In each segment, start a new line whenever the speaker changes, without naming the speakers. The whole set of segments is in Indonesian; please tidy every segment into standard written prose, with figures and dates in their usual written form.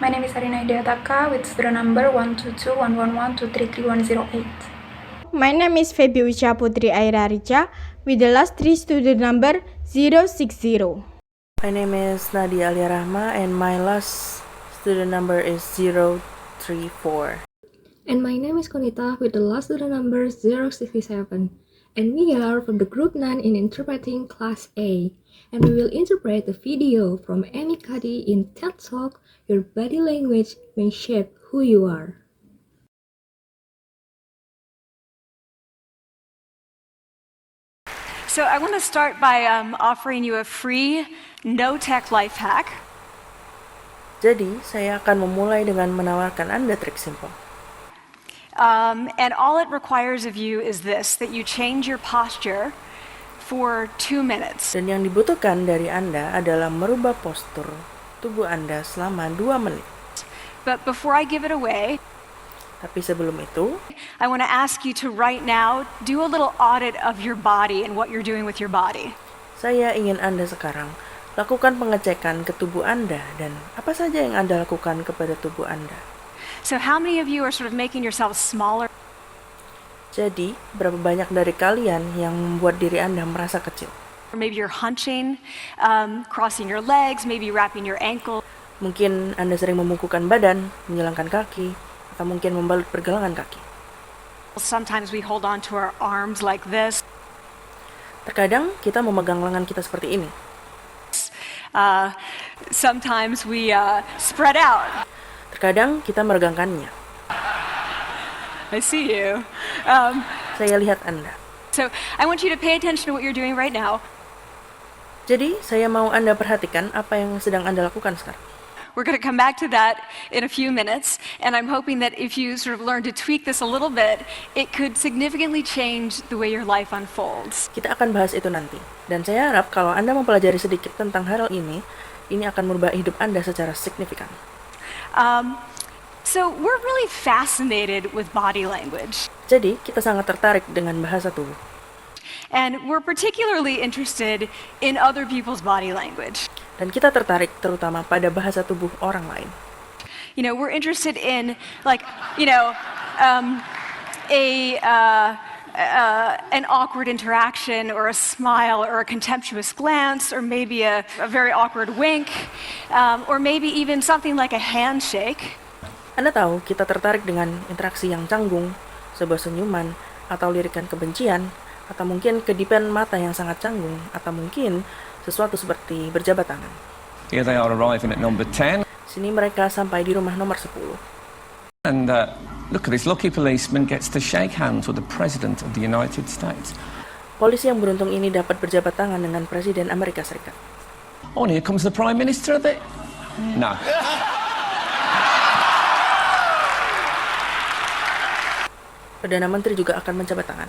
My name is Arina Ideataka with student number 1221112333108.
My name is Febi Ucha Putri Aira Richa with the last three student number 060.
My name is Nadia Alia Rahma and my last student number is 034.
And my name is Konita with the last student number 067. And we are from the group 9 in interpreting class A. And we will interpret the video from Amy Cuddy in TED Talk, Your Body Language May Shape Who You Are.
So I want to start by offering you a free, no-tech life hack.
Jadi, saya akan memulai dengan menawarkan Anda trik simpel.
And all it requires of you is this, that you change your posture for 2 minutes.
Dan yang dibutuhkan dari Anda adalah merubah postur tubuh Anda selama 2 menit.
But before I give it away,
Tapi sebelum itu,
I want to ask you to right now do a little audit of your body and what you're doing with your body.
saya ingin Anda sekarang lakukan pengecekan ke tubuh Anda dan apa saja yang Anda lakukan kepada tubuh Anda.
So how many of you are sort of making yourselves smaller?
Jadi, berapa banyak dari kalian yang membuat diri Anda merasa kecil?
Or maybe you're hunching, crossing your legs, maybe wrapping your ankle.
Mungkin Anda sering membungkukkan badan, menjalankan kaki, atau mungkin membalut pergelangan kaki.
Sometimes we hold on to our arms like this.
Terkadang kita memegang lengan kita seperti ini.
Sometimes we spread out.
Terkadang kita meregangkannya.
I see you.
Saya lihat Anda.
So I want you to pay attention to what you're doing right now.
Jadi, saya mau Anda perhatikan apa yang sedang Anda lakukan sekarang.
We're going to come back to that in a few minutes, and I'm hoping that if you sort of learn to tweak this a little bit, it could significantly change the way your life unfolds.
Kita akan bahas itu nanti. Dan saya harap kalau Anda mempelajari sedikit tentang hal ini akan merubah hidup Anda secara signifikan.
So we're really fascinated with body language.
Jadi, kita sangat tertarik dengan bahasa tubuh.
And we're particularly interested in other people's body language.
Dan kita tertarik terutama pada bahasa tubuh orang lain.
You know, we're interested in, like, an awkward interaction or a smile or a contemptuous glance or maybe a very awkward wink or maybe even something like a handshake.
Anda tahu, kita tertarik dengan interaksi yang canggung, sebuah senyuman, atau lirikan kebencian, atau mungkin kedipan mata yang sangat canggung, atau mungkin sesuatu seperti berjabat tangan.
Here they are arriving at number 10.
Sini mereka sampai di rumah nomor 10.
And look at this lucky policeman gets to shake hands with the President of the United States.
Polisi yang beruntung ini dapat berjabat tangan dengan Presiden Amerika Serikat.
Oh, and here comes the Prime Minister of it. No.
Perdana Menteri juga akan menjabat tangan.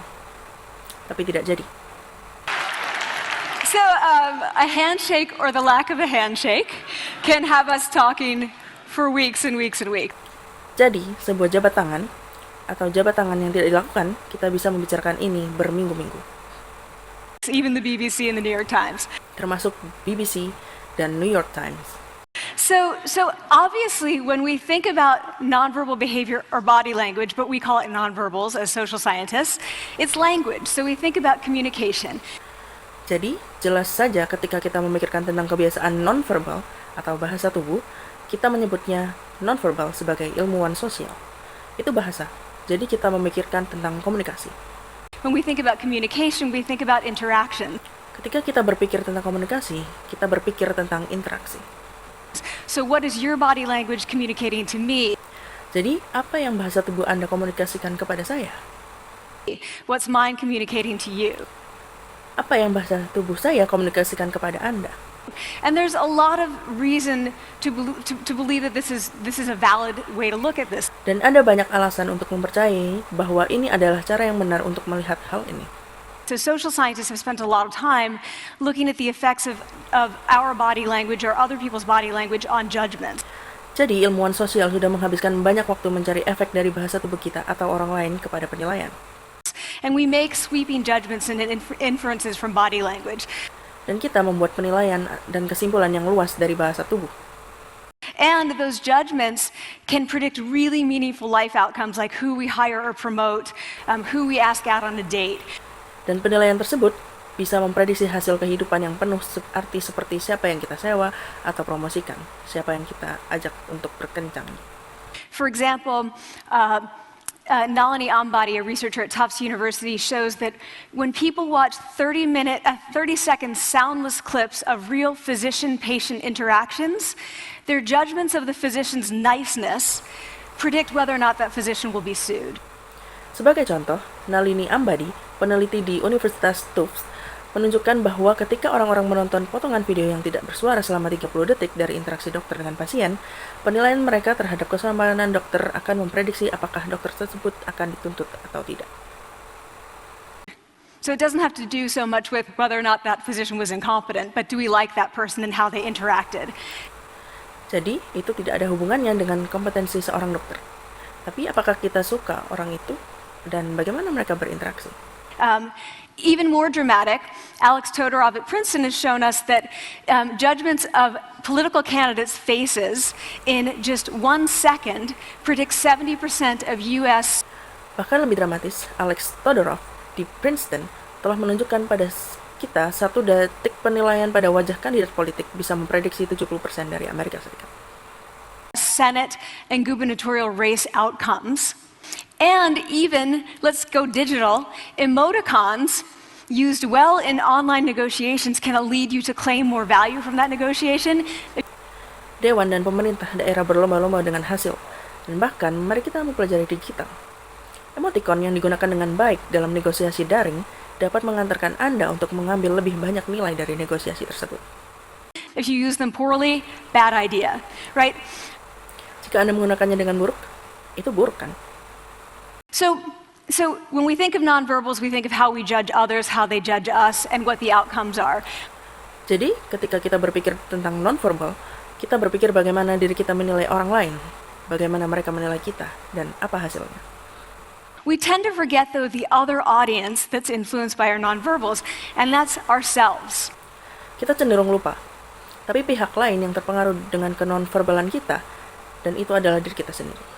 Tapi tidak jadi.
So a handshake or the lack of a handshake can have us talking for weeks and weeks and weeks.
Jadi, sebuah jabat tangan atau jabat tangan yang tidak dilakukan, kita bisa membicarakan ini berminggu-minggu.
Even the BBC and the New York Times.
Termasuk BBC dan New York Times.
So obviously when we think about nonverbal behavior or body language, but we call it nonverbals as social scientists, it's language. So we think about communication.
Jadi, jelas saja ketika kita memikirkan tentang kebiasaan nonverbal atau bahasa tubuh, kita menyebutnya nonverbal sebagai ilmuwan sosial. Itu bahasa. Jadi kita memikirkan tentang komunikasi.
When we think about communication, we think about interaction.
Ketika kita berpikir tentang komunikasi, kita berpikir tentang interaksi.
So what is your body language communicating to me?
Jadi, apa yang bahasa tubuh Anda komunikasikan kepada saya?
What's mine communicating to you?
Apa yang bahasa tubuh saya komunikasikan kepada Anda?
And there's a lot of reason to believe that this is a valid way to look at this.
Dan ada banyak alasan untuk mempercayai bahwa ini adalah cara yang benar untuk melihat hal ini.
So social scientists have spent a lot of time looking at the effects of our body language or other people's body language on judgment.
Jadi ilmuwan sosial sudah menghabiskan banyak waktu mencari efek dari bahasa tubuh kita atau orang lain kepada penilaian.
And we make sweeping judgments and inferences from body language.
Dan kita membuat penilaian dan kesimpulan yang luas dari bahasa tubuh.
And those judgments can predict really meaningful life outcomes like who we hire or promote, who we ask out on a date.
Dan penilaian tersebut bisa memprediksi hasil kehidupan yang penuh arti seperti siapa yang kita sewa atau promosikan, siapa yang kita ajak untuk berkencang.
For example, Nalini Ambady, a researcher at Tufts University, shows that when people watch 30-second soundless clips of real physician-patient interactions, their judgments of the physician's niceness predict whether or not that physician will be sued.
Sebagai contoh, Nalini Ambady, peneliti di Universitas Tufts, menunjukkan bahwa ketika orang-orang menonton potongan video yang tidak bersuara selama 30 detik dari interaksi dokter dengan pasien, penilaian mereka terhadap kesopanan dokter akan memprediksi apakah dokter tersebut akan dituntut atau tidak.
So it doesn't have to do so much with whether or not that physician was incompetent, but do we like that person and how they interacted?
Jadi, itu tidak ada hubungannya dengan kompetensi seorang dokter. Tapi apakah kita suka orang itu dan bagaimana mereka berinteraksi?
Even more dramatic, Alex Todorov at Princeton has shown us that judgments of political candidates' faces in just 1 second predict 70% of U.S.
Bahkan lebih dramatis, Alex Todorov di Princeton telah menunjukkan pada kita 1 detik penilaian pada wajah kandidat politik bisa memprediksi 70% dari Amerika Serikat.
Senate and gubernatorial race outcomes. And even, let's go digital, emoticons used well in online negotiations can lead you to claim more value from that negotiation.
Dewan dan pemerintah daerah berlomba-lomba dengan hasil. Dan bahkan, mari kita mempelajari digital. Emoticon yang digunakan dengan baik dalam negosiasi daring dapat mengantarkan Anda untuk mengambil lebih banyak nilai dari negosiasi tersebut.
If you use them poorly, bad idea, right?
Jika Anda menggunakannya dengan buruk, itu buruk kan?
So when we think of nonverbals, we think of how we judge others, how they judge us, and what the outcomes are.
Jadi, ketika kita berpikir tentang nonverbal, kita berpikir bagaimana diri kita menilai orang lain, bagaimana mereka menilai kita, dan apa hasilnya.
We tend to forget, though, the other audience that's influenced by our nonverbals, and that's ourselves.
Kita cenderung lupa, tapi pihak lain yang terpengaruh dengan kenonverbalan kita, dan itu adalah diri kita sendiri.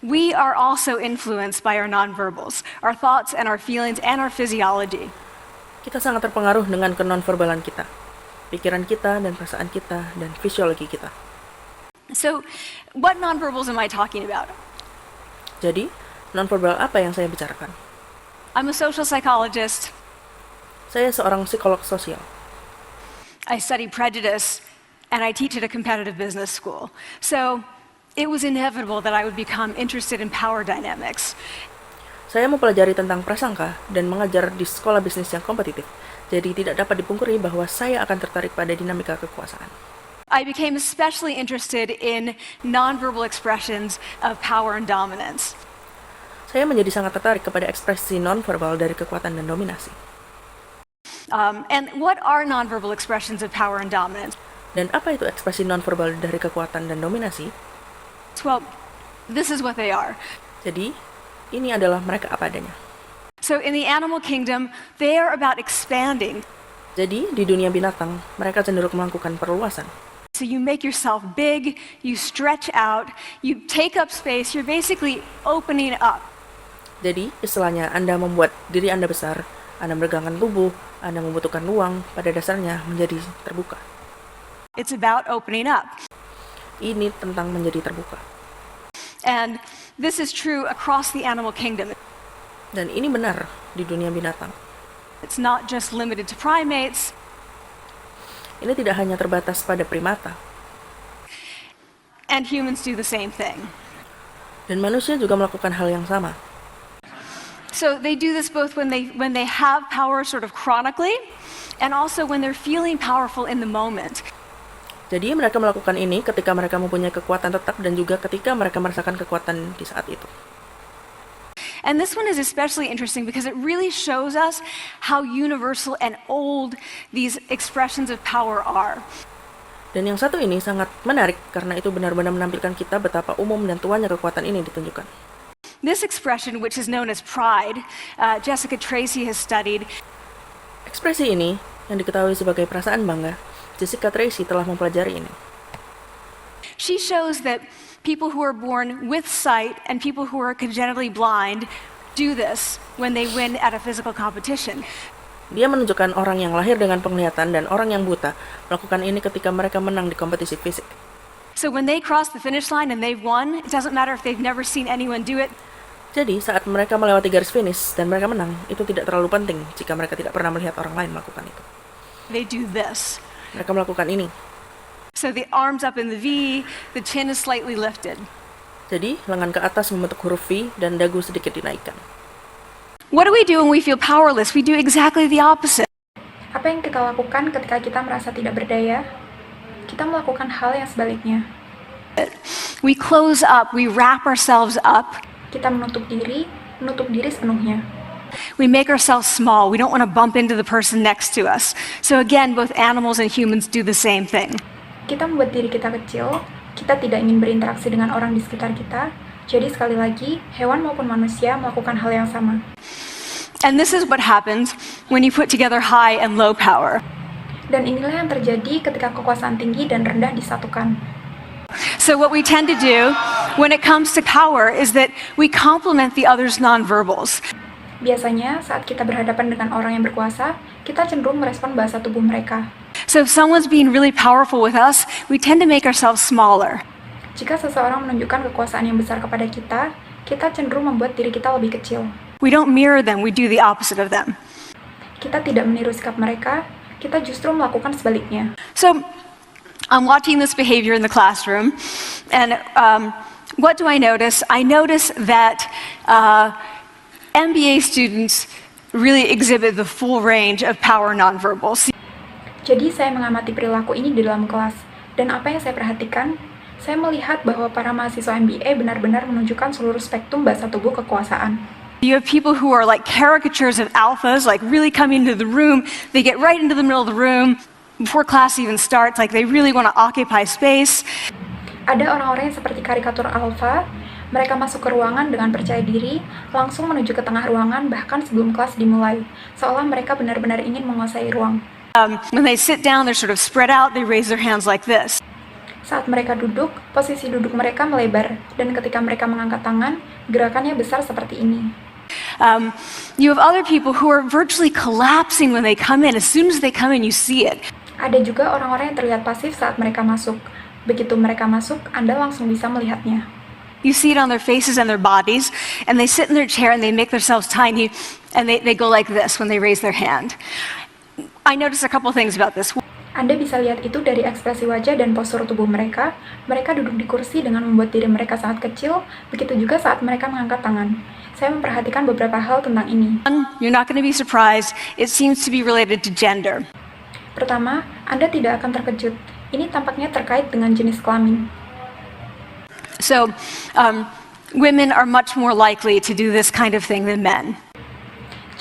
We are also influenced by our nonverbals, our thoughts and our feelings and our physiology.
Kita sangat terpengaruh dengan kenonverbalan kita, pikiran kita dan perasaan kita dan fisiologi kita.
So, what nonverbals am I talking about?
Jadi, nonverbal apa yang saya bicarakan?
I'm a social psychologist.
Saya seorang psikolog sosial.
I study prejudice, and I teach at a competitive business school. So, it was inevitable that I would become interested in power dynamics.
Saya mempelajari tentang prasangka dan mengajar di sekolah bisnis yang kompetitif. Jadi tidak dapat dipungkiri bahwa saya akan tertarik pada dinamika kekuasaan.
I became especially interested in nonverbal expressions of power and dominance.
Saya menjadi sangat tertarik kepada ekspresi nonverbal dari kekuatan dan dominasi.
And what are nonverbal expressions of power and dominance?
Dan apa itu ekspresi nonverbal dari kekuatan dan dominasi?
Well, this is what they are.
Jadi, ini adalah mereka apa adanya.
So in the animal kingdom, they are about expanding.
Jadi, di dunia binatang, mereka cenderung melakukan perluasan.
So you make yourself big, you stretch out, you take up space, you're basically opening up.
Jadi, istilahnya Anda membuat diri Anda besar, Anda meregangkan tubuh, Anda membutuhkan ruang, pada dasarnya menjadi terbuka.
It's about opening up.
Ini tentang menjadi terbuka.
And this is true across the animal kingdom.
Dan ini benar di dunia binatang.
It's not just limited to primates.
Ini tidak hanya terbatas pada primata.
And humans do the same thing.
Dan manusia juga melakukan hal yang sama.
So they do this both when they have power sort of chronically, and also when they're feeling powerful in the moment.
Jadi mereka melakukan ini ketika mereka mempunyai kekuatan tetap dan juga ketika mereka merasakan kekuatan di saat itu.
And this one is especially interesting because it really shows us how universal and old these expressions of power are.
Dan yang satu ini sangat menarik karena itu benar-benar menampilkan kita betapa umum dan tuanya kekuatan ini ditunjukkan.
This expression, which is known as pride, Jessica Tracy has studied.
Ekspresi ini yang diketahui sebagai perasaan bangga, Jessica Tracy telah mempelajari ini.
She shows that people who are born with sight and people who are congenitally blind do this when they win at a physical competition.
Dia menunjukkan orang yang lahir dengan penglihatan dan orang yang buta melakukan ini ketika mereka menang di kompetisi fisik.
So when they cross the finish line and they've won, it doesn't matter if they've never seen anyone do it.
Jadi, saat mereka melewati garis finish dan mereka menang, itu tidak terlalu penting jika mereka tidak pernah melihat orang lain melakukan itu.
They do this.
Mereka melakukan ini.
So the arms up in the V, the chin is slightly lifted.
Jadi, lengan ke atas membentuk huruf V dan dagu sedikit dinaikkan.
What do we do when we feel powerless? We do exactly the opposite.
Apa yang kita lakukan ketika kita merasa tidak berdaya? Kita melakukan hal yang sebaliknya.
We close up, we wrap ourselves up.
Kita menutup diri sepenuhnya.
We make ourselves small. We don't want to bump into the person next to us. So again, both animals and humans do the same thing.
Kita membuat diri kita kecil, kita tidak ingin berinteraksi dengan orang di sekitar kita. Jadi sekali lagi, hewan maupun manusia melakukan hal yang sama.
And this is what happens when you put together high and low power.
Dan inilah yang terjadi ketika kekuasaan tinggi dan rendah disatukan.
So what we tend to do when it comes to power is that we complement the other's nonverbals.
Biasanya, saat kita berhadapan dengan orang yang berkuasa, kita cenderung merespon bahasa tubuh mereka.
So if someone's being really powerful with us, we tend to make ourselves smaller.
Jika seseorang menunjukkan kekuasaan yang besar kepada kita, kita cenderung membuat diri kita lebih kecil.
We don't mirror them, we do the opposite of them.
Kita tidak meniru sikap mereka, kita justru melakukan sebaliknya.
So I'm watching this behavior in the classroom, and what do I notice? I notice that MBA students really exhibit the full range of power nonverbals.
Jadi saya mengamati perilaku ini di dalam kelas, dan apa yang saya perhatikan, saya melihat bahwa para mahasiswa MBA benar-benar menunjukkan seluruh spektrum bahasa tubuh kekuasaan.
You have people who are like caricatures of alphas, like really coming into the room, they get right into the middle of the room, before class even starts, like they really want to occupy space.
Ada orang-orang yang seperti karikatur alfa, mereka masuk ke ruangan dengan percaya diri, langsung menuju ke tengah ruangan bahkan sebelum kelas dimulai, seolah mereka benar-benar ingin menguasai ruang.
When they sit down, they're sort of spread out, they raise their hands like this.
Saat mereka duduk, posisi duduk mereka melebar, dan ketika mereka mengangkat tangan, gerakannya besar seperti ini.
You have other people who are virtually collapsing when they come in. As soon as they come in, you see it.
Ada juga orang-orang yang terlihat pasif saat mereka masuk. Begitu mereka masuk, Anda langsung bisa melihatnya.
You see it on their faces and their bodies, and they sit in their chair and they make themselves tiny, and they go like this when they raise their hand. I noticed a couple things about this.
Anda bisa lihat itu dari ekspresi wajah dan postur tubuh mereka. Mereka duduk di kursi dengan membuat diri mereka sangat kecil, begitu juga saat mereka mengangkat tangan. Saya memperhatikan beberapa hal tentang ini.
You're not going to be surprised. It seems to be related to gender.
Pertama, Anda tidak akan terkejut. Ini tampaknya terkait dengan jenis kelamin.
So, women are much more likely to do this kind of thing than men.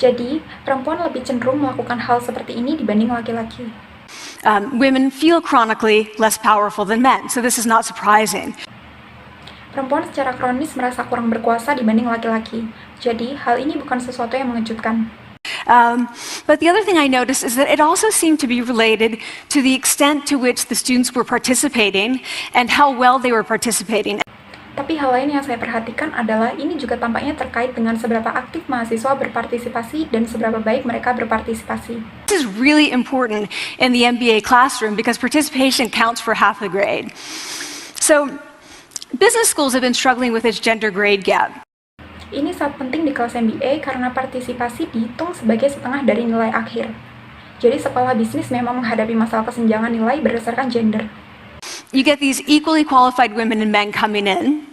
Jadi, perempuan lebih cenderung melakukan hal seperti ini dibanding laki-laki.
Women feel chronically less powerful than men, so this is not surprising.
Perempuan secara kronis merasa kurang berkuasa dibanding laki-laki. Jadi, hal ini bukan sesuatu yang mengejutkan.
But the other thing I noticed is that it also seemed to be related to the extent to which the students were participating and how well they were participating.
Tapi hal lain yang saya perhatikan adalah ini juga tampaknya terkait dengan seberapa aktif mahasiswa berpartisipasi dan seberapa baik mereka berpartisipasi.
This is really important in the MBA classroom because participation counts for half the grade. So, business schools have been struggling with its gender grade gap.
Ini sangat penting di kelas MBA karena partisipasi dihitung sebagai setengah dari nilai akhir. Jadi sekolah bisnis memang menghadapi masalah kesenjangan nilai berdasarkan gender.
You get these equally qualified women and men coming in,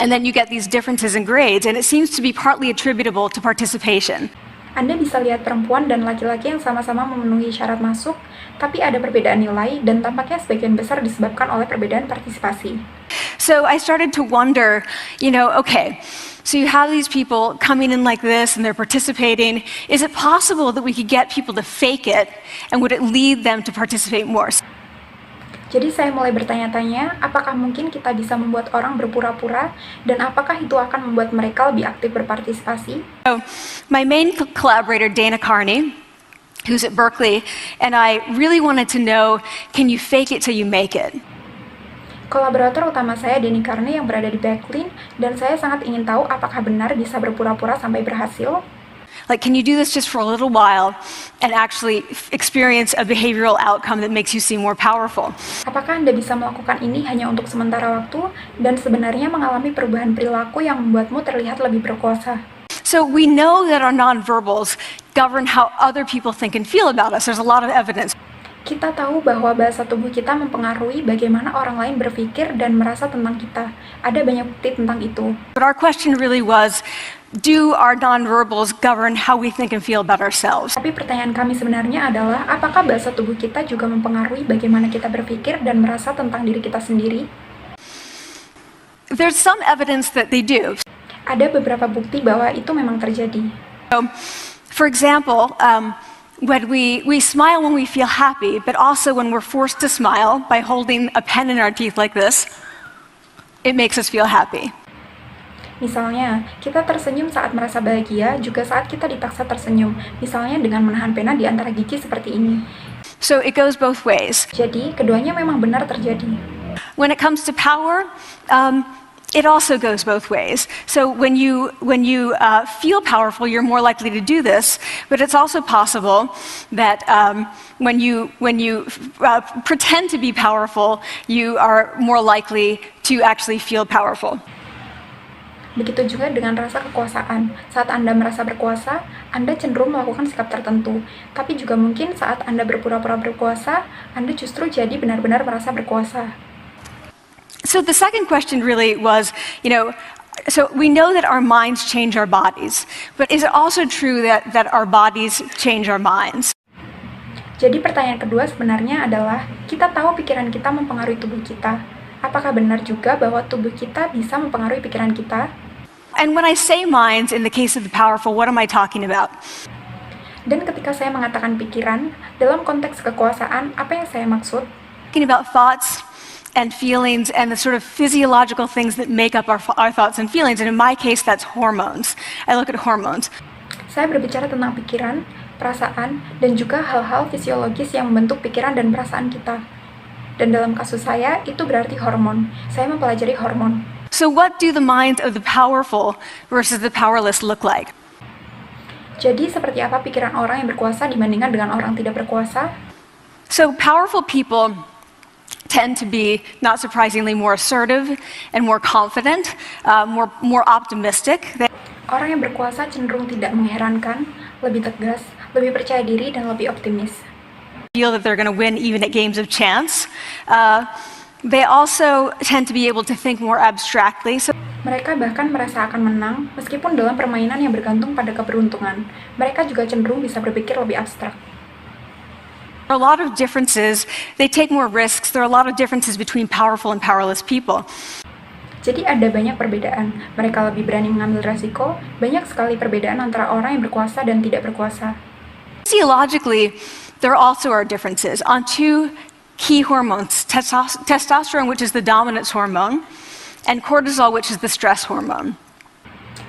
and then you get these differences in grades, and it seems to be partly attributable to participation.
Anda bisa lihat perempuan dan laki-laki yang sama-sama memenuhi syarat masuk, tapi ada perbedaan nilai dan tampaknya sebagian besar disebabkan oleh perbedaan partisipasi.
So I started to wonder, okay, so you have these people coming in like this and they're participating. Is it possible that we could get people to fake it, and would it lead them to participate more?
Jadi saya mulai bertanya-tanya, apakah mungkin kita bisa membuat orang berpura-pura, dan apakah itu akan membuat mereka lebih aktif berpartisipasi?
So, my main collaborator, Dana Carney, who's at Berkeley, and I really wanted to know, can you fake it till you make it?
Kolaborator utama saya, Denny Carne, yang berada di Backlin, dan saya sangat ingin tahu apakah benar bisa berpura-pura sampai berhasil.
Like, can you do this just for a little while and actually experience a behavioral outcome that makes you seem more powerful?
Apakah Anda bisa melakukan ini hanya untuk sementara waktu dan sebenarnya mengalami perubahan perilaku yang membuatmu terlihat lebih berkuasa?
So we know that our nonverbals govern how other people think and feel about us. There's a lot of evidence.
Kita tahu bahwa bahasa tubuh kita mempengaruhi bagaimana orang lain berpikir dan merasa tentang kita. Ada banyak bukti tentang itu.
But our question really was, do our nonverbals govern how we think and feel about ourselves?
Tapi pertanyaan kami sebenarnya adalah, apakah bahasa tubuh kita juga mempengaruhi bagaimana kita berpikir dan merasa tentang diri kita sendiri?
There's some evidence that they do.
Ada beberapa bukti bahwa itu memang terjadi.
So, for example, when we smile when we feel happy, but also when we're forced to smile by holding a pen in our teeth like this, it makes us feel happy.
Misalnya, kita tersenyum saat merasa bahagia, juga saat kita dipaksa tersenyum, misalnya dengan menahan pena di antara gigi seperti ini.
So it goes both ways.
Jadi, keduanya memang benar terjadi.
When it comes to power, it also goes both ways. So when you feel powerful, you're more likely to do this. But it's also possible that when you pretend to be powerful, you are more likely to actually feel powerful.
Begitu juga dengan rasa kekuasaan. Saat Anda merasa berkuasa, Anda cenderung melakukan sikap tertentu. Tapi juga mungkin saat Anda berpura-pura berkuasa, Anda justru jadi benar-benar merasa berkuasa.
So the second question really was, so we know that our minds change our bodies, but is it also true that our bodies change our minds?
Jadi pertanyaan kedua sebenarnya adalah, kita tahu pikiran kita mempengaruhi tubuh kita. Apakah benar juga bahwa tubuh kita bisa mempengaruhi pikiran kita?
And when I say minds, in the case of the powerful, what am I talking about?
Dan ketika saya mengatakan pikiran, dalam konteks kekuasaan, apa yang saya maksud?
Talking about thoughts and feelings and the sort of physiological things that make up our thoughts and feelings. And in my case, that's hormones. I look at hormones.
Saya berbicara tentang pikiran, perasaan, dan juga hal-hal fisiologis yang membentuk pikiran dan perasaan kita. Dan dalam kasus saya, itu berarti hormon. Saya mempelajari hormon.
So what do the minds of the powerful versus the powerless look like?
Jadi, seperti apa pikiran orang yang berkuasa dibandingkan dengan orang tidak berkuasa?
So powerful people tend to be, not surprisingly, more assertive and more confident, more optimistic.
Orang yang berkuasa cenderung tidak mengherankan, lebih tegas, lebih percaya diri, dan lebih optimis.
Feel that they're going to win even at games of chance. They also tend to be able to think more abstractly. So
Mereka bahkan merasa akan menang, meskipun dalam permainan yang bergantung pada keberuntungan. Mereka juga cenderung bisa berpikir lebih abstrak.
there are a lot of differences. They take more risks. There are a lot of differences between powerful and powerless people.
Jadi ada banyak perbedaan. Mereka lebih berani mengambil resiko. Banyak sekali perbedaan antara orang yang berkuasa dan tidak berkuasa.
Physiologically, there also are differences on two key hormones, testosterone, which is the dominance hormone, and cortisol, which is the stress hormone.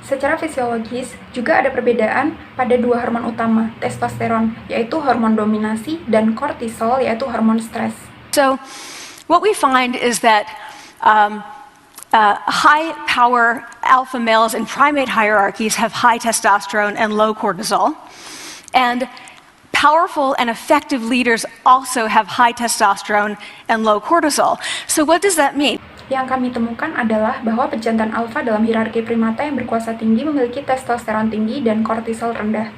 Secara fisiologis, juga ada perbedaan pada dua hormon utama, testosteron, yaitu hormon dominasi, dan kortisol, yaitu hormon stres.
So, what we find is that high-power alpha males in primate hierarchies have high testosterone and low cortisol, and powerful and effective leaders also have high testosterone and low cortisol. So what does that mean?
Yang kami temukan adalah bahwa pejantan alfa dalam hierarki primata yang berkuasa tinggi memiliki testosteron tinggi dan kortisol rendah.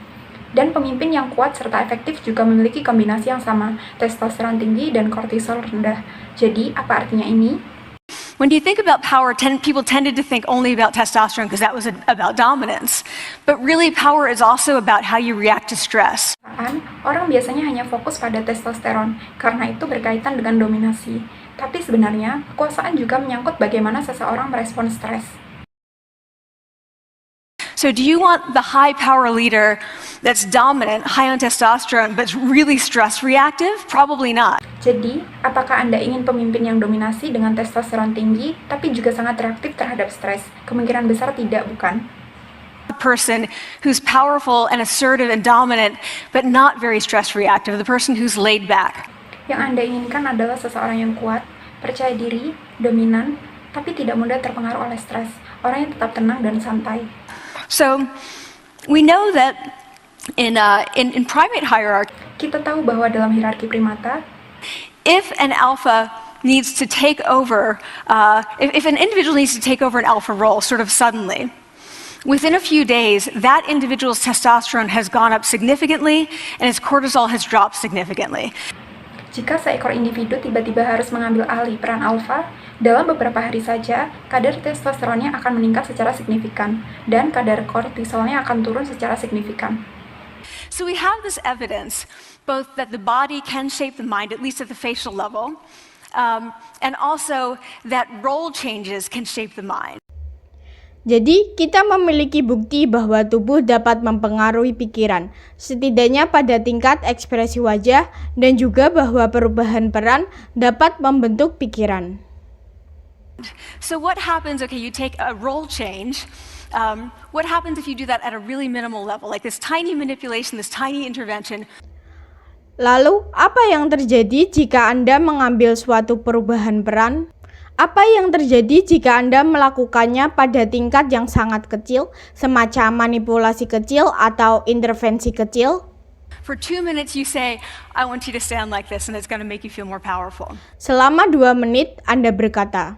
Dan pemimpin yang kuat serta efektif juga memiliki kombinasi yang sama, testosteron tinggi dan kortisol rendah. Jadi, apa artinya ini?
When you think about power, people tended to think only about testosterone because that was about dominance. But really, power is also about how you react to stress.
Orang biasanya hanya fokus pada testosteron, karena itu berkaitan dengan dominasi. Tapi sebenarnya, kekuasaan juga menyangkut bagaimana seseorang merespon stres.
So do you want the high-power leader that's dominant, high on testosterone, but really stress-reactive? Probably not.
Jadi, apakah Anda ingin pemimpin yang dominasi dengan testosteron tinggi, tapi juga sangat reaktif terhadap stres? Kemungkinan besar tidak, bukan?
A person who's powerful and assertive and dominant, but not very stress-reactive, the person who's laid back.
Yang Anda inginkan adalah seseorang yang kuat, percaya diri, dominan, tapi tidak mudah terpengaruh oleh stres. Orang yang tetap tenang dan santai.
So, we know that in primate hierarchy,
Kita tahu bahwa dalam hierarki primata,
if an alpha needs to take over, if an individual needs to take over an alpha role sort of suddenly, within a few days, that individual's testosterone has gone up significantly and his cortisol has dropped significantly.
jika seekor individu tiba-tiba harus mengambil alih peran alfa, dalam beberapa hari saja, kadar testosteronnya akan meningkat secara signifikan, dan kadar kortisolnya akan turun secara signifikan.
So we have this evidence, both that the body can shape the mind, at least at the facial level, and also that role changes can shape the mind.
Jadi, kita memiliki bukti bahwa tubuh dapat mempengaruhi pikiran, setidaknya pada tingkat ekspresi wajah, dan juga bahwa perubahan peran dapat membentuk pikiran.
So what happens, okay, you take a role change, what happens if you do that at a really minimal level, like this tiny manipulation, this tiny intervention?
Lalu, apa yang terjadi jika Anda mengambil suatu perubahan peran? Apa yang terjadi jika Anda melakukannya pada tingkat yang sangat kecil, semacam manipulasi kecil atau intervensi kecil?
For 2 minutes you say, I want you to stand like this, and it's going to make you feel more powerful.
Selama 2 menit, Anda berkata,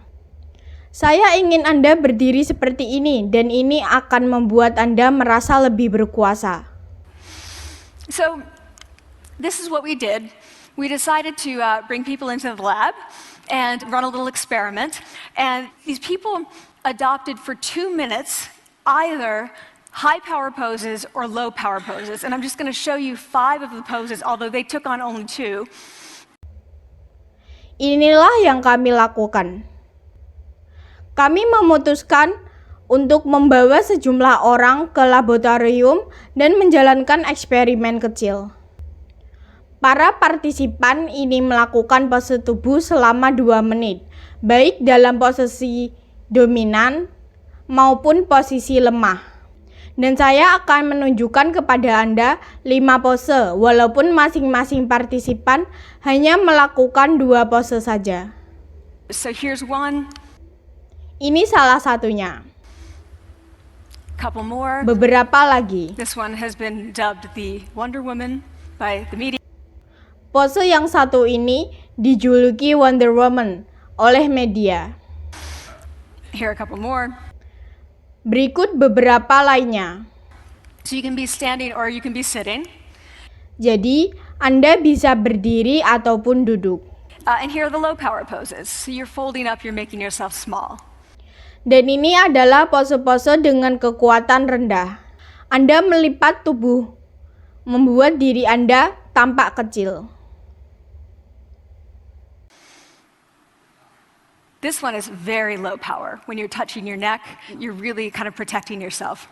saya ingin Anda berdiri seperti ini, dan ini akan membuat Anda merasa lebih berkuasa.
So, this is what we did. We decided to bring people into the lab and run a little experiment. And these people adopted for 2 minutes either high power poses or low power poses. And I'm just going to show you 5 of the poses, although they took on only 2.
Inilah yang kami lakukan. Kami memutuskan untuk membawa sejumlah orang ke laboratorium dan menjalankan eksperimen kecil. Para partisipan ini melakukan pose tubuh selama 2 menit, baik dalam posisi dominan maupun posisi lemah. Dan saya akan menunjukkan kepada Anda 5 pose, walaupun masing-masing partisipan hanya melakukan 2 pose saja.
So here's one.
Ini salah satunya.
Couple more.
Beberapa lagi.
This one has been dubbed the Wonder Woman by the media.
Pose yang satu ini dijuluki Wonder Woman oleh media.
Here are a couple more.
Berikut beberapa lainnya.
So you can be standing or you can be sitting.
Jadi, Anda bisa berdiri ataupun duduk.
And here are the low power poses. So you're folding up, you're making yourself small.
Dan ini adalah pose-pose dengan kekuatan rendah. Anda melipat tubuh, membuat diri Anda tampak kecil.
This one is very low power. When you're touching your neck, you're really kind of protecting yourself.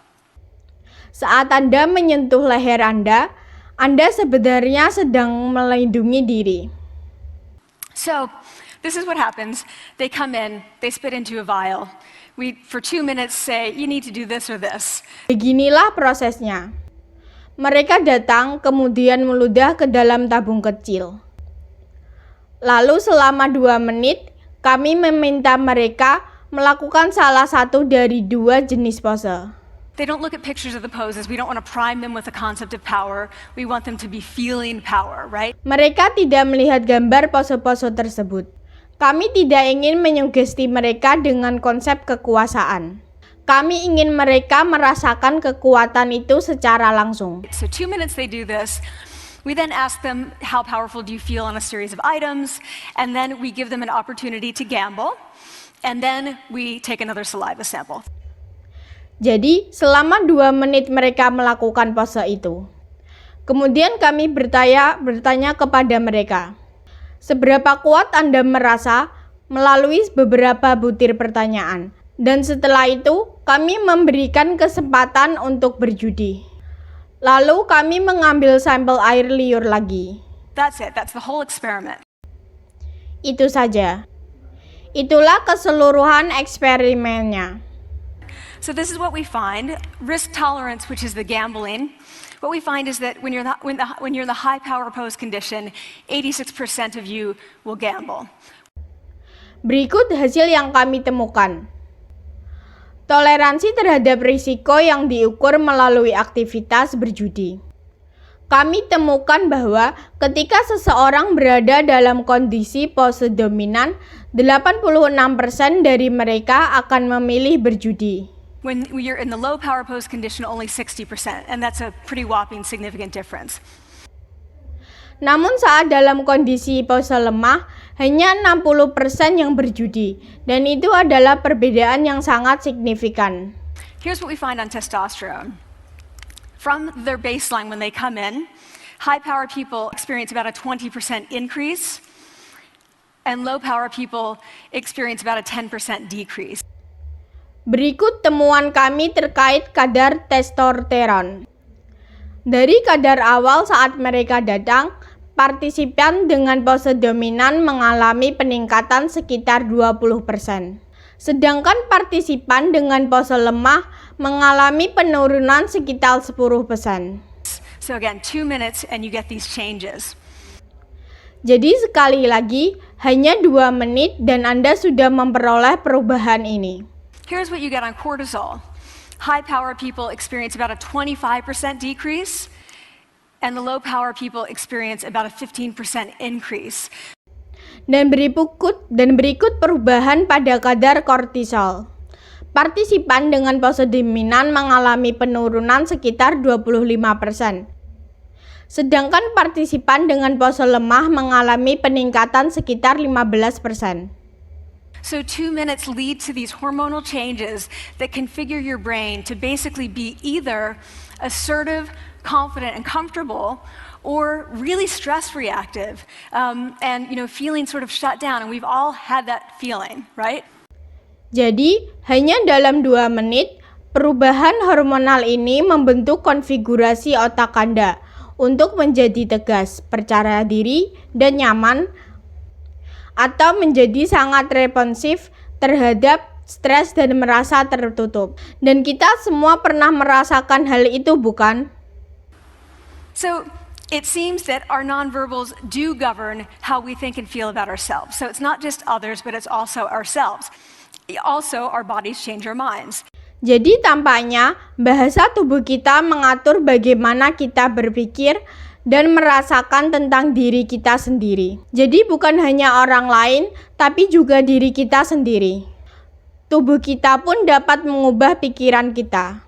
Saat Anda menyentuh leher Anda sebenarnya sedang melindungi diri.
So, this is what happens. They come in, they spit into a vial. We, for 2 minutes, say, you need to do this or this.
Beginilah prosesnya. Mereka datang, kemudian meludah ke dalam tabung kecil. Lalu selama 2 menit, kami meminta mereka melakukan salah satu dari 2 jenis pose.
They don't look at pictures of the poses. We don't want to prime them with the concept of power. We want them to be feeling power, right?
Mereka tidak melihat gambar pose-pose tersebut. Kami tidak ingin menyugesti mereka dengan konsep kekuasaan. Kami ingin mereka merasakan kekuatan itu secara langsung.
So 2 minutes they do this. We then ask them, how powerful do you feel on a series of items? And then we give them an opportunity to gamble. And then we take another saliva sample.
Jadi, selama 2 menit mereka melakukan pose itu. Kemudian kami bertanya kepada mereka, seberapa kuat Anda merasa melalui beberapa butir pertanyaan. Dan setelah itu, kami memberikan kesempatan untuk berjudi. Lalu kami mengambil sampel air liur lagi.
That's it. That's the whole experiment.
Itu saja. Itulah keseluruhan eksperimennya.
So this is what we find. Risk tolerance, which is the gambling. What we find is that when you're in the high power pose condition, 86% of you will gamble.
Berikut hasil yang kami temukan. Toleransi terhadap risiko yang diukur melalui aktivitas berjudi. Kami temukan bahwa ketika seseorang berada dalam kondisi pose dominan, 86% dari mereka akan memilih berjudi.
When you're in the low power pose condition, only 60%, and that's a pretty whopping significant difference.
Namun saat dalam kondisi pose lemah, hanya 60% yang berjudi, dan itu adalah perbedaan yang sangat signifikan.
Here's what we find on testosterone. From their baseline when they come in, high power people experience about a 20% increase, and low power people experience about a 10% decrease.
Berikut temuan kami terkait kadar testosteron. Dari kadar awal saat mereka datang, partisipan dengan pose dominan mengalami peningkatan sekitar 20%. Sedangkan partisipan dengan pose lemah mengalami penurunan sekitar 10%.
So again, 2 minutes and you get these changes.
Jadi sekali lagi, hanya 2 menit dan Anda sudah memperoleh perubahan ini.
Here's what you get on cortisol. High power people experience about a 25% decrease, and the low power people experience about a 15% increase.
Dan berikut perubahan pada kadar kortisol. Partisipan dengan pose dominan mengalami penurunan sekitar 25%. Sedangkan partisipan dengan pose lemah mengalami peningkatan sekitar 15%.
So 2 minutes lead to these hormonal changes that configure your brain to basically be either assertive, confident, and comfortable, or really stress reactive, and feeling sort of shut down. And we've all had that feeling, right?
Jadi, hanya dalam 2 menit, perubahan hormonal ini membentuk konfigurasi otak Anda untuk menjadi tegas, percaya diri, dan nyaman, atau menjadi sangat responsif terhadap stres dan merasa tertutup. Dan kita semua pernah merasakan hal itu, bukan?
So it seems that our nonverbals do govern how we think and feel about ourselves. So it's not just others, but it's also ourselves. Also, our bodies change our minds.
Jadi tampaknya bahasa tubuh kita mengatur bagaimana kita berpikir dan merasakan tentang diri kita sendiri. Jadi bukan hanya orang lain, tapi juga diri kita sendiri. Tubuh kita pun dapat mengubah pikiran kita.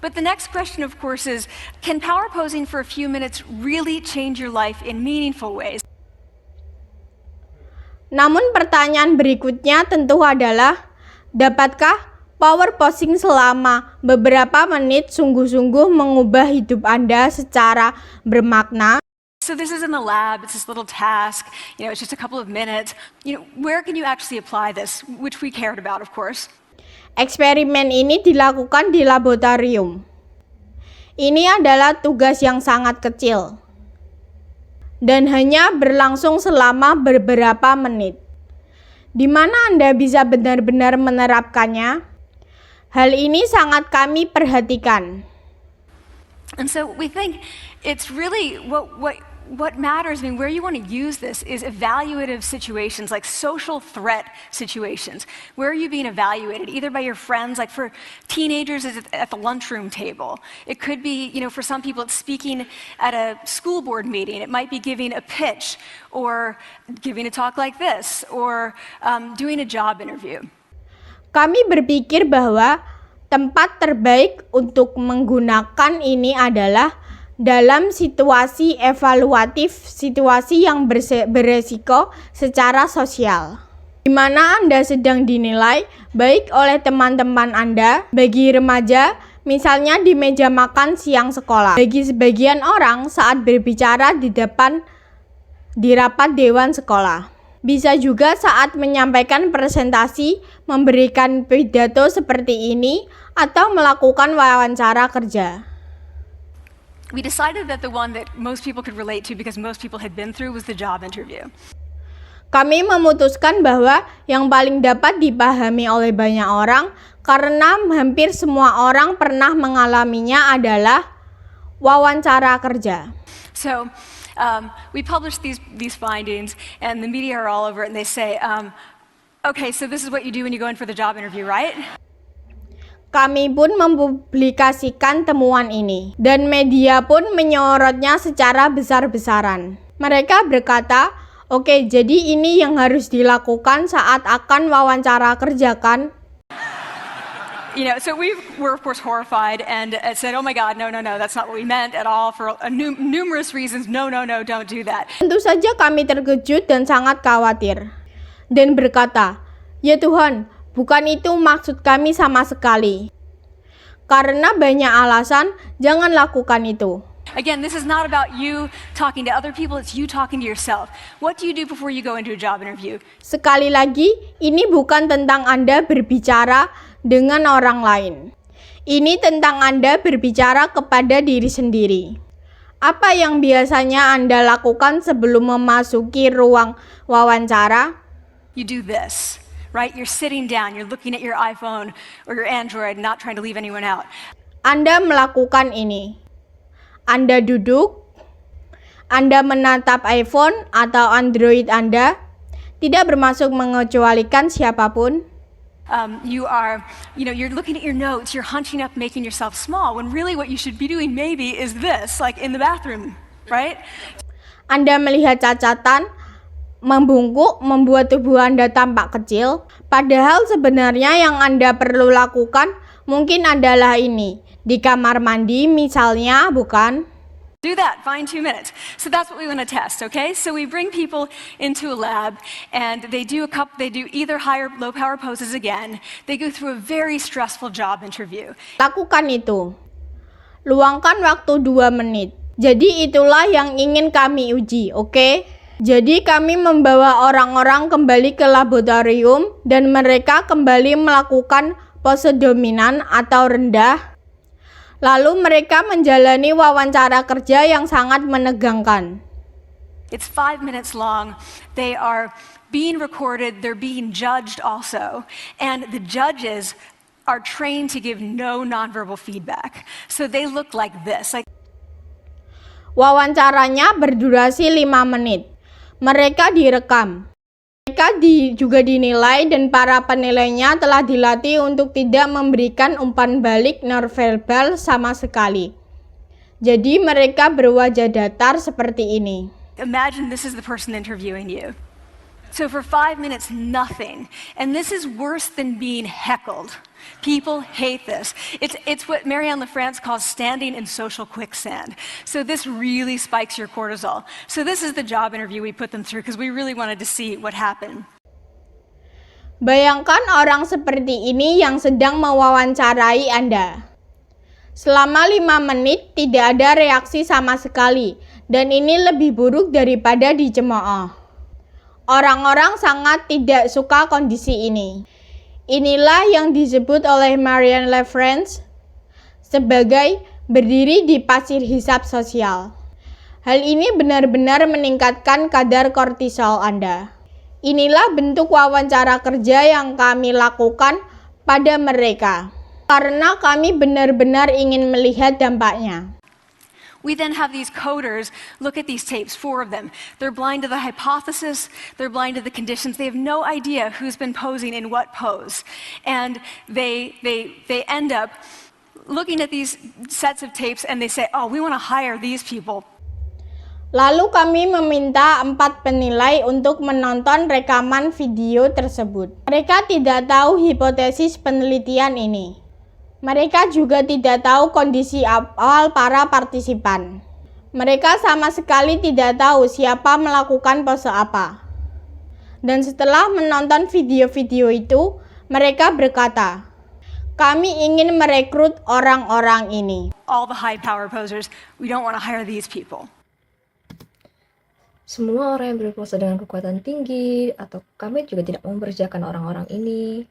But the next question, of course, is, can power posing for a few minutes really change your life in meaningful ways?
Namun pertanyaan berikutnya tentu adalah, dapatkah power posing selama beberapa menit sungguh-sungguh mengubah hidup Anda secara bermakna?
So this is in the lab, it's this little task, it's just a couple of minutes. Where can you actually apply this, which we cared about, of course?
Eksperimen ini dilakukan di laboratorium. Ini adalah tugas yang sangat kecil dan hanya berlangsung selama beberapa menit. Di mana Anda bisa benar-benar menerapkannya? Hal ini sangat kami perhatikan.
And so we think it's really what matters. I mean, where you want to use this is evaluative situations, like social threat situations. Where are you being evaluated? Either by your friends, like for teenagers, it's at the lunchroom table. It could be, for some people, it's speaking at a school board meeting. It might be giving a pitch, or giving a talk like this, or doing a job interview.
Kami berpikir bahwa tempat terbaik untuk menggunakan ini adalah dalam situasi evaluatif, situasi yang beresiko secara sosial, di mana Anda sedang dinilai baik oleh teman-teman Anda. Bagi remaja, misalnya di meja makan siang sekolah. Bagi sebagian orang saat berbicara di rapat dewan sekolah. Bisa juga saat menyampaikan presentasi, memberikan pidato seperti ini, atau melakukan wawancara kerja.
We decided that the one that most people could relate to, because most people had been through, was the job interview.
Kami memutuskan bahwa yang paling dapat dipahami oleh banyak orang, karena hampir semua orang pernah mengalaminya, adalah wawancara kerja.
So we published these findings, and the media are all over it, and they say, Okay, so this is what you do when you go in for the job interview, right?
Kami pun mempublikasikan temuan ini, dan media pun menyorotnya secara besar-besaran. Mereka berkata, oke, jadi ini yang harus dilakukan saat akan wawancara kerja kan?
You know, so we were of course horrified and said, oh my God, no, that's not what we meant at all for numerous reasons. No, don't do that.
Tentu saja kami terkejut dan sangat khawatir. Dan berkata, ya Tuhan, bukan itu maksud kami sama sekali. Karena banyak alasan, jangan lakukan itu.
Again, this is not about you talking to other people, it's you talking to yourself. What do you do before you go into a job interview?
Sekali lagi, ini bukan tentang Anda berbicara dengan orang lain. Ini tentang Anda berbicara kepada diri sendiri. Apa yang biasanya Anda lakukan sebelum memasuki ruang wawancara?
You do this, right? You're sitting down, you're looking at your iPhone or your Android, not trying to leave anyone out.
Anda melakukan ini. Anda duduk, Anda menatap iPhone atau Android Anda, tidak bermaksud mengecualikan siapapun.
You're looking at your notes, you're hunching up, making yourself small, when really what you should be doing maybe is this, like in the bathroom, right?
Anda melihat catatan, membungkuk, membuat tubuh Anda tampak kecil, padahal sebenarnya yang Anda perlu lakukan mungkin adalah ini, di kamar mandi misalnya, bukan?
Do that, find 2 minutes. So that's what we want to test, okay? So we bring people into a lab and they do either high or low power poses again. They go through a very stressful job interview.
Lakukan itu. Luangkan waktu 2 menit. Jadi itulah yang ingin kami uji, oke? Jadi kami membawa orang-orang kembali ke laboratorium dan mereka kembali melakukan pose dominan atau rendah. Lalu mereka menjalani wawancara kerja yang sangat menegangkan.
It's 5 minutes long. They are being recorded, they're being judged also. And the judges are trained to give no nonverbal feedback. So they look like this.
Wawancaranya berdurasi 5 menit. Mereka direkam. Mereka juga dinilai dan para penilainya telah dilatih untuk tidak memberikan umpan balik nonverbal sama sekali. Jadi mereka berwajah datar seperti ini.
Imagine this is the person interviewing you. So for 5 minutes, nothing. And this is worse than being heckled. People hate this. It's what Marianne LaFrance calls standing in social quicksand. So this really spikes your cortisol. So this is the job interview we put them through because we really wanted to see what happened.
Bayangkan orang seperti ini yang sedang mewawancarai Anda. Selama 5 menit tidak ada reaksi sama sekali, dan ini lebih buruk daripada dicemooh. Orang-orang sangat tidak suka kondisi ini. Inilah yang disebut oleh Marianne LaFrance sebagai berdiri di pasir hisap sosial. Hal ini benar-benar meningkatkan kadar kortisol Anda. Inilah bentuk wawancara kerja yang kami lakukan pada mereka, karena kami benar-benar ingin melihat dampaknya.
We then have these coders look at these tapes, 4 of them. They're blind to the hypothesis, they're blind to the conditions. They have no idea who's been posing in what pose. And they end up looking at these sets of tapes and they say, oh, we want to hire these people.
Lalu kami meminta 4 penilai untuk menonton rekaman video tersebut. Mereka tidak tahu hipotesis penelitian ini. Mereka juga tidak tahu kondisi awal para partisipan. Mereka sama sekali tidak tahu siapa melakukan pose apa. Dan setelah menonton video-video itu, mereka berkata, kami ingin merekrut orang-orang ini.
All the high power posers, we don't want to hire these people.
Semua orang yang berpose dengan kekuatan tinggi, atau kami juga tidak memperkerjakan orang-orang ini.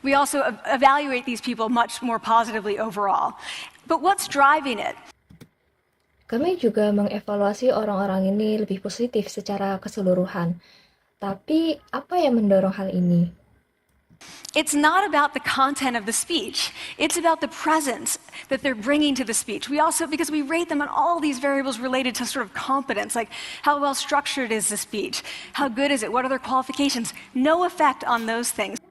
We also evaluate these people much more positively overall. But what's driving it?
Kami juga mengevaluasi orang-orang ini lebih positif secara keseluruhan. Tapi apa yang mendorong hal ini?
It's not about the content of the speech. It's about the presence that they're bringing to the speech. We also, because we rate them on all these variables related to sort of competence, like how well structured is the speech? How good is it? What are their qualifications? No effect on those things.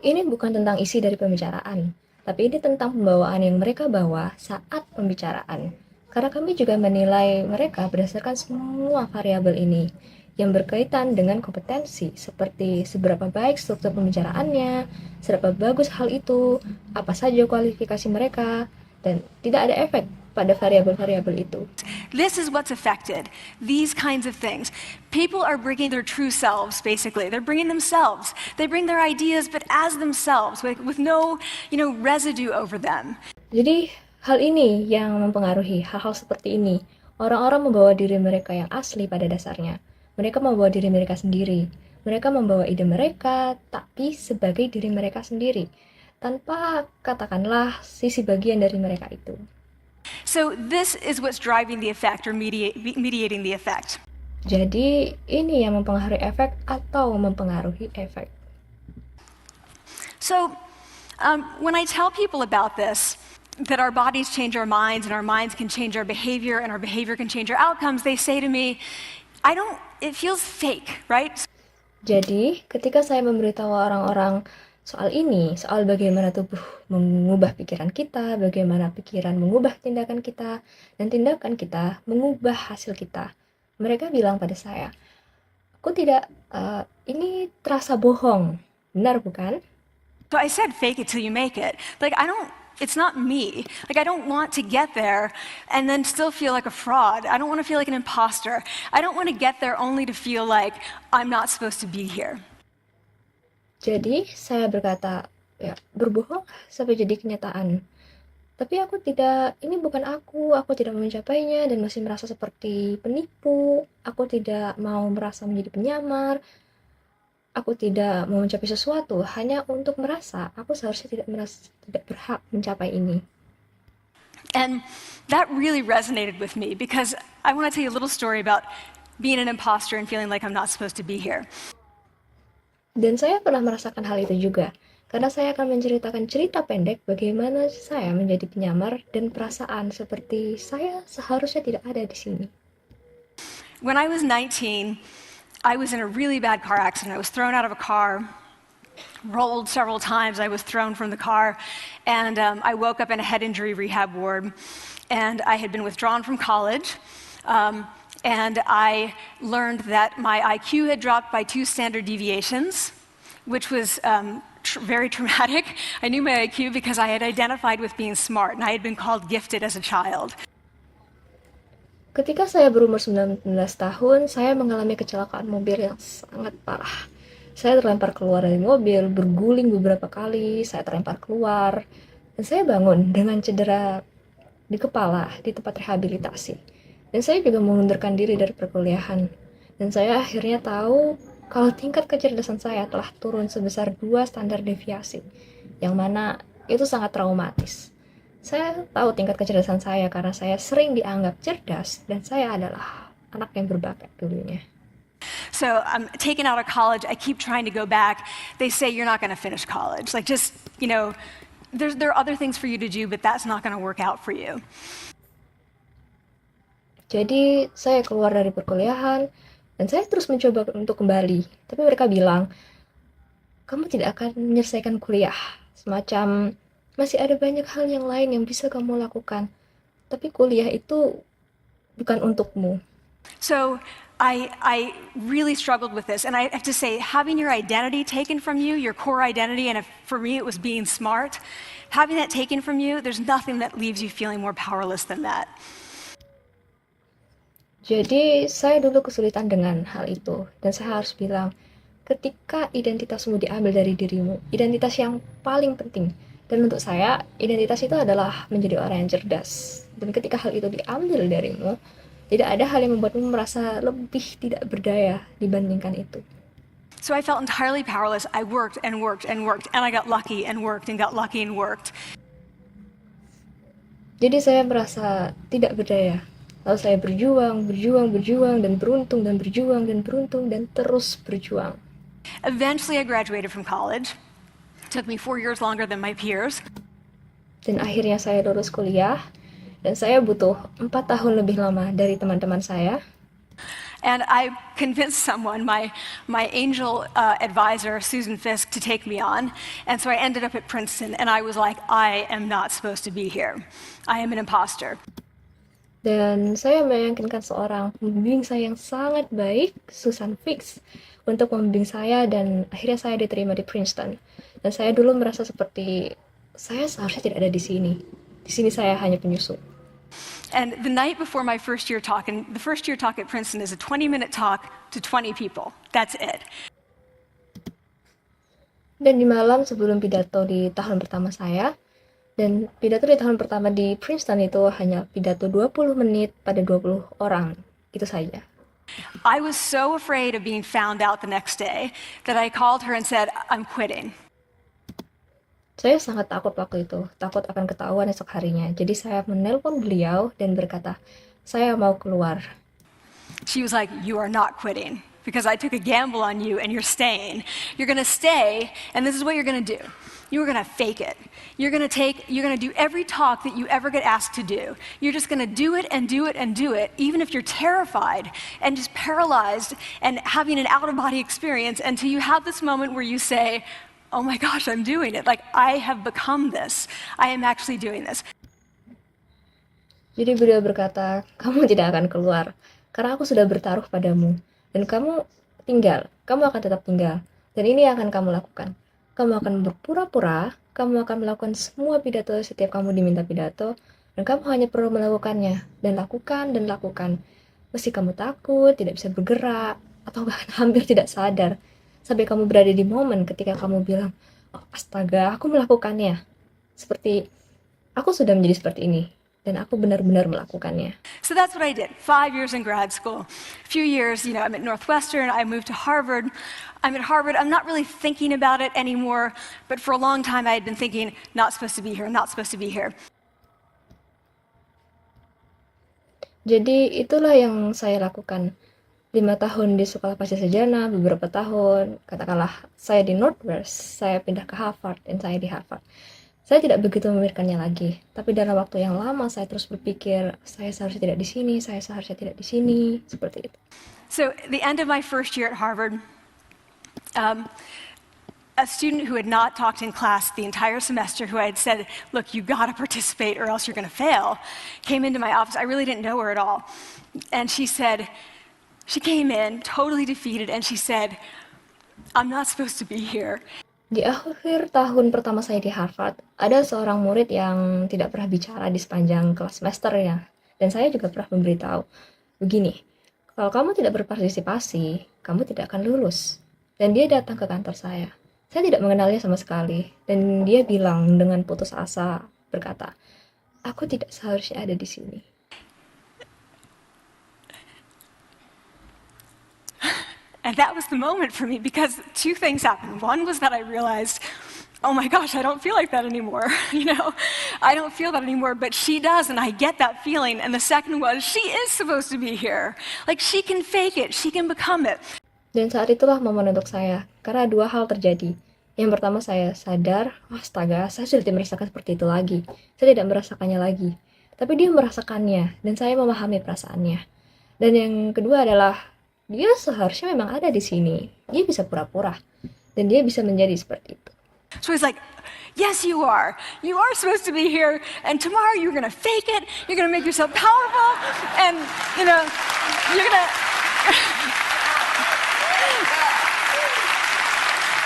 Ini bukan tentang isi dari pembicaraan, tapi ini tentang pembawaan yang mereka bawa saat pembicaraan. Karena kami juga menilai mereka berdasarkan semua variabel ini yang berkaitan dengan kompetensi, seperti seberapa baik struktur pembicaraannya, seberapa bagus hal itu, apa saja kualifikasi mereka, dan tidak ada efek pada variabel-variabel itu.
This is what's affected, these kinds of things. People are bringing their true selves, basically. They're bringing themselves. They bring their ideas, but as themselves, with no, residue over them.
Jadi, hal ini yang mempengaruhi, hal-hal seperti ini. Orang-orang membawa diri mereka yang asli pada dasarnya. Mereka membawa diri mereka sendiri. Mereka membawa ide mereka, tapi sebagai diri mereka sendiri. Tanpa, katakanlah, sisi bagian dari mereka itu.
So this is what's driving the effect or mediating the effect.
Jadi, ini yang mempengaruhi efek atau mempengaruhi efek.
So, when I tell people about this, that our bodies change our minds and our minds can change our behavior and our behavior can change our outcomes, they say to me, it feels fake, right?
Jadi, ketika saya memberitahu orang-orang soal ini, soal bagaimana tubuh mengubah pikiran kita, bagaimana pikiran mengubah tindakan kita, dan tindakan kita mengubah hasil kita, mereka bilang pada saya, ini terasa bohong, benar bukan?
So I said fake it till you make it. It's not me. I don't want to get there and then still feel like a fraud. I don't want to feel like an imposter. I don't want to get there only to feel like I'm not supposed to be here.
Jadi, saya berkata, berbohong sampai jadi kenyataan. Tapi ini bukan aku tidak mau mencapainya dan masih merasa seperti penipu. Aku tidak mau merasa menjadi penyamar. Aku tidak mau mencapai sesuatu hanya untuk merasa aku seharusnya tidak berhak mencapai ini.
And that really resonated with me because I want to tell you a little story about being an imposter and feeling like I'm not supposed to be here.
Dan saya pernah merasakan hal itu juga, karena saya akan menceritakan cerita pendek bagaimana saya menjadi penyamar dan perasaan seperti saya seharusnya tidak ada di sini.
When I was 19, I was in a really bad car accident. I was thrown out of a car, rolled several times. I was thrown from the car, and I woke up in a head injury rehab ward, and I had been withdrawn from college, and I learned that my IQ had dropped by 2 standard deviations, which was very traumatic. I knew my IQ because I had identified with being smart, and I had been called gifted as a child.
Ketika saya berumur 19 tahun, saya mengalami kecelakaan mobil yang sangat parah. Saya terlempar keluar dari mobil, berguling beberapa kali, saya terlempar keluar, dan saya bangun dengan cedera di kepala di tempat rehabilitasi. Dan saya juga mengundurkan diri dari perkuliahan. Dan saya akhirnya tahu kalau tingkat kecerdasan saya telah turun sebesar 2 standar deviasi, yang mana itu sangat traumatis. Saya tahu tingkat kecerdasan saya karena saya sering dianggap cerdas dan saya adalah anak yang berbakat dulunya.
So I'm taken out of college. I keep trying to go back. They say you're not going to finish college. There are other things for you to do, but that's not going to work out for you.
Jadi saya keluar dari perkuliahan dan saya terus mencoba untuk kembali. Tapi mereka bilang, kamu tidak akan menyelesaikan kuliah. Semacam masih ada banyak hal yang lain yang bisa kamu lakukan. Tapi kuliah itu bukan untukmu.
So I really struggled with this. And I have to say, having your identity taken from you, your core identity, and for me it was being smart, having that taken from you, there's nothing that leaves you feeling more powerless than that.
Jadi saya dulu kesulitan dengan hal itu. Dan saya harus bilang, ketika identitasmu diambil dari dirimu, identitas yang paling penting. Dan untuk saya, identitas itu adalah menjadi orang yang cerdas. Dan ketika hal itu diambil darimu, tidak ada hal yang membuatmu merasa lebih tidak berdaya dibandingkan itu.
So I felt entirely powerless. I worked and worked and worked, and I got lucky and worked and got lucky and worked.
Jadi saya merasa tidak berdaya. Lalu saya berjuang, dan beruntung, dan berjuang, dan beruntung, dan terus berjuang.
Eventually, I graduated from college. It took me 4 years longer than my peers.
Dan akhirnya saya lulus kuliah, dan saya butuh 4 tahun lebih lama dari teman-teman saya.
And I convinced someone, my angel advisor, Susan Fisk, to take me on. And so I ended up at Princeton, and I was like, I am not supposed to be here. I am an imposter.
Dan saya meyakinkan seorang pembimbing saya yang sangat baik, Susan Fisk, untuk membimbing saya, dan akhirnya saya diterima di Princeton. Dan saya dulu merasa seperti saya seharusnya tidak ada di sini. Di sini saya hanya penyusup.
And the night before my first year talk, and the first year talk at Princeton is a 20-minute talk to 20 people. That's it.
Dan di malam sebelum pidato di tahun pertama saya, dan pidato di tahun pertama di Princeton itu hanya pidato 20 menit pada 20 orang. Itu saja.
I was so afraid of being found out the next day that I called her and said, I'm quitting.
Saya sangat takut waktu itu, takut akan ketahuan esok harinya. Jadi saya menelpon beliau dan berkata, saya mau keluar.
She was like, you are not quitting because I took a gamble on you and you're staying. You're going to stay, and this is what you're going to do. You're going to fake it. You're going to do every talk that you ever get asked to do. You're just going to do it and do it and do it, even if you're terrified and just paralyzed and having an out-of-body experience until you have this moment where you say, oh my gosh, I'm doing it. Like, I have become this. I am actually doing this.
Jadi beliau berkata, kamu tidak akan keluar, karena aku sudah bertaruh padamu. Dan kamu akan tetap tinggal. Dan ini yang akan kamu lakukan. Kamu akan berpura-pura, kamu akan melakukan semua pidato setiap kamu diminta pidato, dan kamu hanya perlu melakukannya. Dan lakukan. Meski kamu takut, tidak bisa bergerak, atau bahkan hampir tidak sadar. Sampai kamu berada di momen ketika kamu bilang, oh, astaga, aku melakukannya. Seperti, aku sudah menjadi seperti ini. Dan aku benar-benar melakukannya.
So that's what I did. 5 years in grad school. A few years, I'm at Northwestern. I moved to Harvard. I'm at Harvard. I'm not really thinking about it anymore. But for a long time, I had been thinking, not supposed to be here, not supposed to be here.
Jadi itulah yang saya lakukan. 5 tahun di sekolah pasca sarjana, beberapa tahun, katakanlah saya di Northwest, saya pindah ke Harvard, dan saya di Harvard. Saya tidak begitu memikirkannya lagi, tapi dalam waktu yang lama saya terus berpikir, saya seharusnya tidak di sini, saya seharusnya tidak di sini, seperti itu.
So, the end of my first year at Harvard, a student who had not talked in class the entire semester, who I had said, look, you gotta participate or else you're gonna fail, came into my office. I really didn't know her at all. And she came in totally defeated and she said, I'm not supposed to be here.
Di akhir tahun pertama saya di Harvard, ada seorang murid yang tidak pernah bicara di sepanjang kelas semester ya. Dan saya juga pernah memberitahu, begini, kalau kamu tidak berpartisipasi, kamu tidak akan lulus. Dan dia datang ke kantor saya. Saya tidak mengenalnya sama sekali. Dan dia bilang dengan putus asa, berkata, aku tidak seharusnya ada di sini.
And that was the moment for me because two things happened. One was that I realized, oh my gosh, I don't feel like that anymore. I don't feel that anymore, but she does, and I get that feeling. And the second was, she is supposed to be here. Like, she can fake it, she can become it.
Dan saat itulah momen untuk saya, karena 2 hal terjadi. Yang pertama saya sadar, astaga, saya sudah tidak merasakan seperti itu lagi. Saya tidak merasakannya lagi. Tapi dia merasakannya, dan saya memahami perasaannya. Dan yang kedua adalah, dia seharusnya memang ada di sini. Dia bisa pura-pura. Dan dia bisa menjadi seperti itu.
So he's like, yes, you are. You are supposed to be here. And tomorrow you're going to fake it. You're going to make yourself powerful. And, you're going to...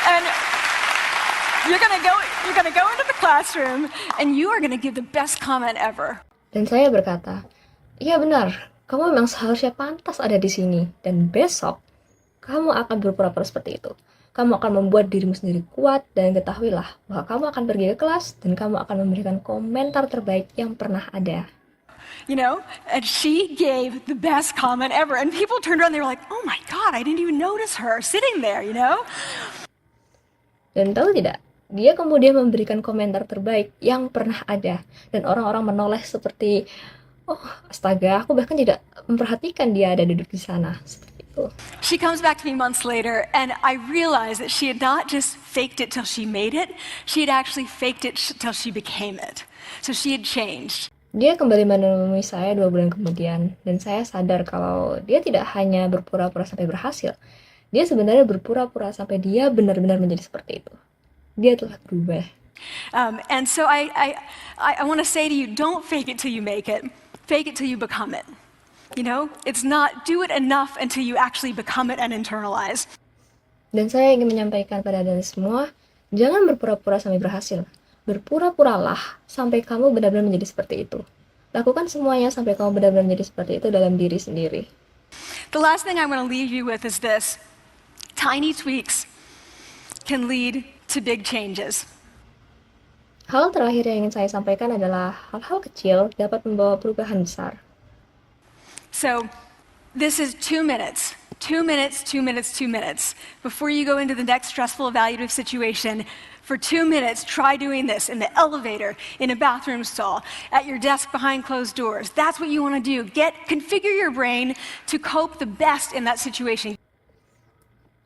and you're going to go into the classroom and you are going to give the best comment ever.
Dan saya berkata, iya benar. Kamu memang seharusnya pantas ada di sini. Dan besok, kamu akan berpura-pura seperti itu. Kamu akan membuat dirimu sendiri kuat, dan ketahuilah bahwa kamu akan pergi ke kelas, dan kamu akan memberikan komentar terbaik yang pernah ada.
And she gave the best comment ever. And people turned around, they were like, oh my God, I didn't even notice her sitting there,
Dan tahu tidak, dia kemudian memberikan komentar terbaik yang pernah ada. Dan orang-orang menoleh seperti, oh, astaga, aku bahkan tidak memperhatikan dia ada duduk di sana. Seperti itu. itu.
She comes back to me months later, and I realized that she had not just faked it till she made it, she had actually faked it till she became it. So she had changed.
Dia kembali menemui saya 2 bulan kemudian, dan saya sadar kalau dia tidak hanya berpura-pura sampai berhasil. Dia sebenarnya berpura-pura sampai dia benar-benar menjadi seperti itu. Dia telah berubah.
And so I want to say to you, don't fake it till you make it. Fake it till you become it. You know, it's not do it enough until you actually become it and internalize.
Dan saya ingin menyampaikan pada Anda semua, jangan berpura-pura sampai berhasil. Berpura-puralah sampai kamu benar-benar menjadi seperti itu. Lakukan semuanya sampai kamu benar-benar menjadi seperti itu dalam diri sendiri.
The last thing I want to leave you with is this. Tiny tweaks can lead to big changes.
Hal terakhir yang ingin saya sampaikan adalah hal-hal kecil dapat membawa perubahan besar.
So, this is 2 minutes. 2 minutes, 2 minutes, 2 minutes. Before you go into the next stressful evaluative situation, for 2 minutes, try doing this in the elevator, in a bathroom stall, at your desk behind closed doors. That's what you want to do. Configure your brain to cope the best in that situation.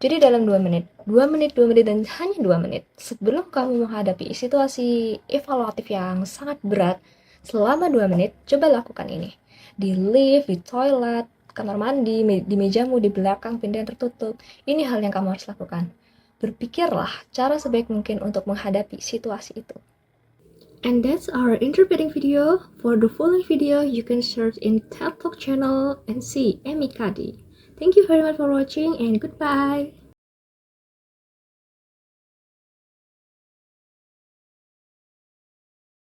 Jadi dalam 2 menit, 2 menit, 2 menit, dan hanya 2 menit, sebelum kamu menghadapi situasi evaluatif yang sangat berat, selama 2 menit, coba lakukan ini. Di lift, di toilet, kamar mandi, di mejamu, di belakang pintu yang tertutup. Ini hal yang kamu harus lakukan. Berpikirlah cara sebaik mungkin untuk menghadapi situasi itu. And that's our interpreting video. For the following video, you can search in TED Talk channel and see Amy Cuddy. Thank you very much for watching and goodbye.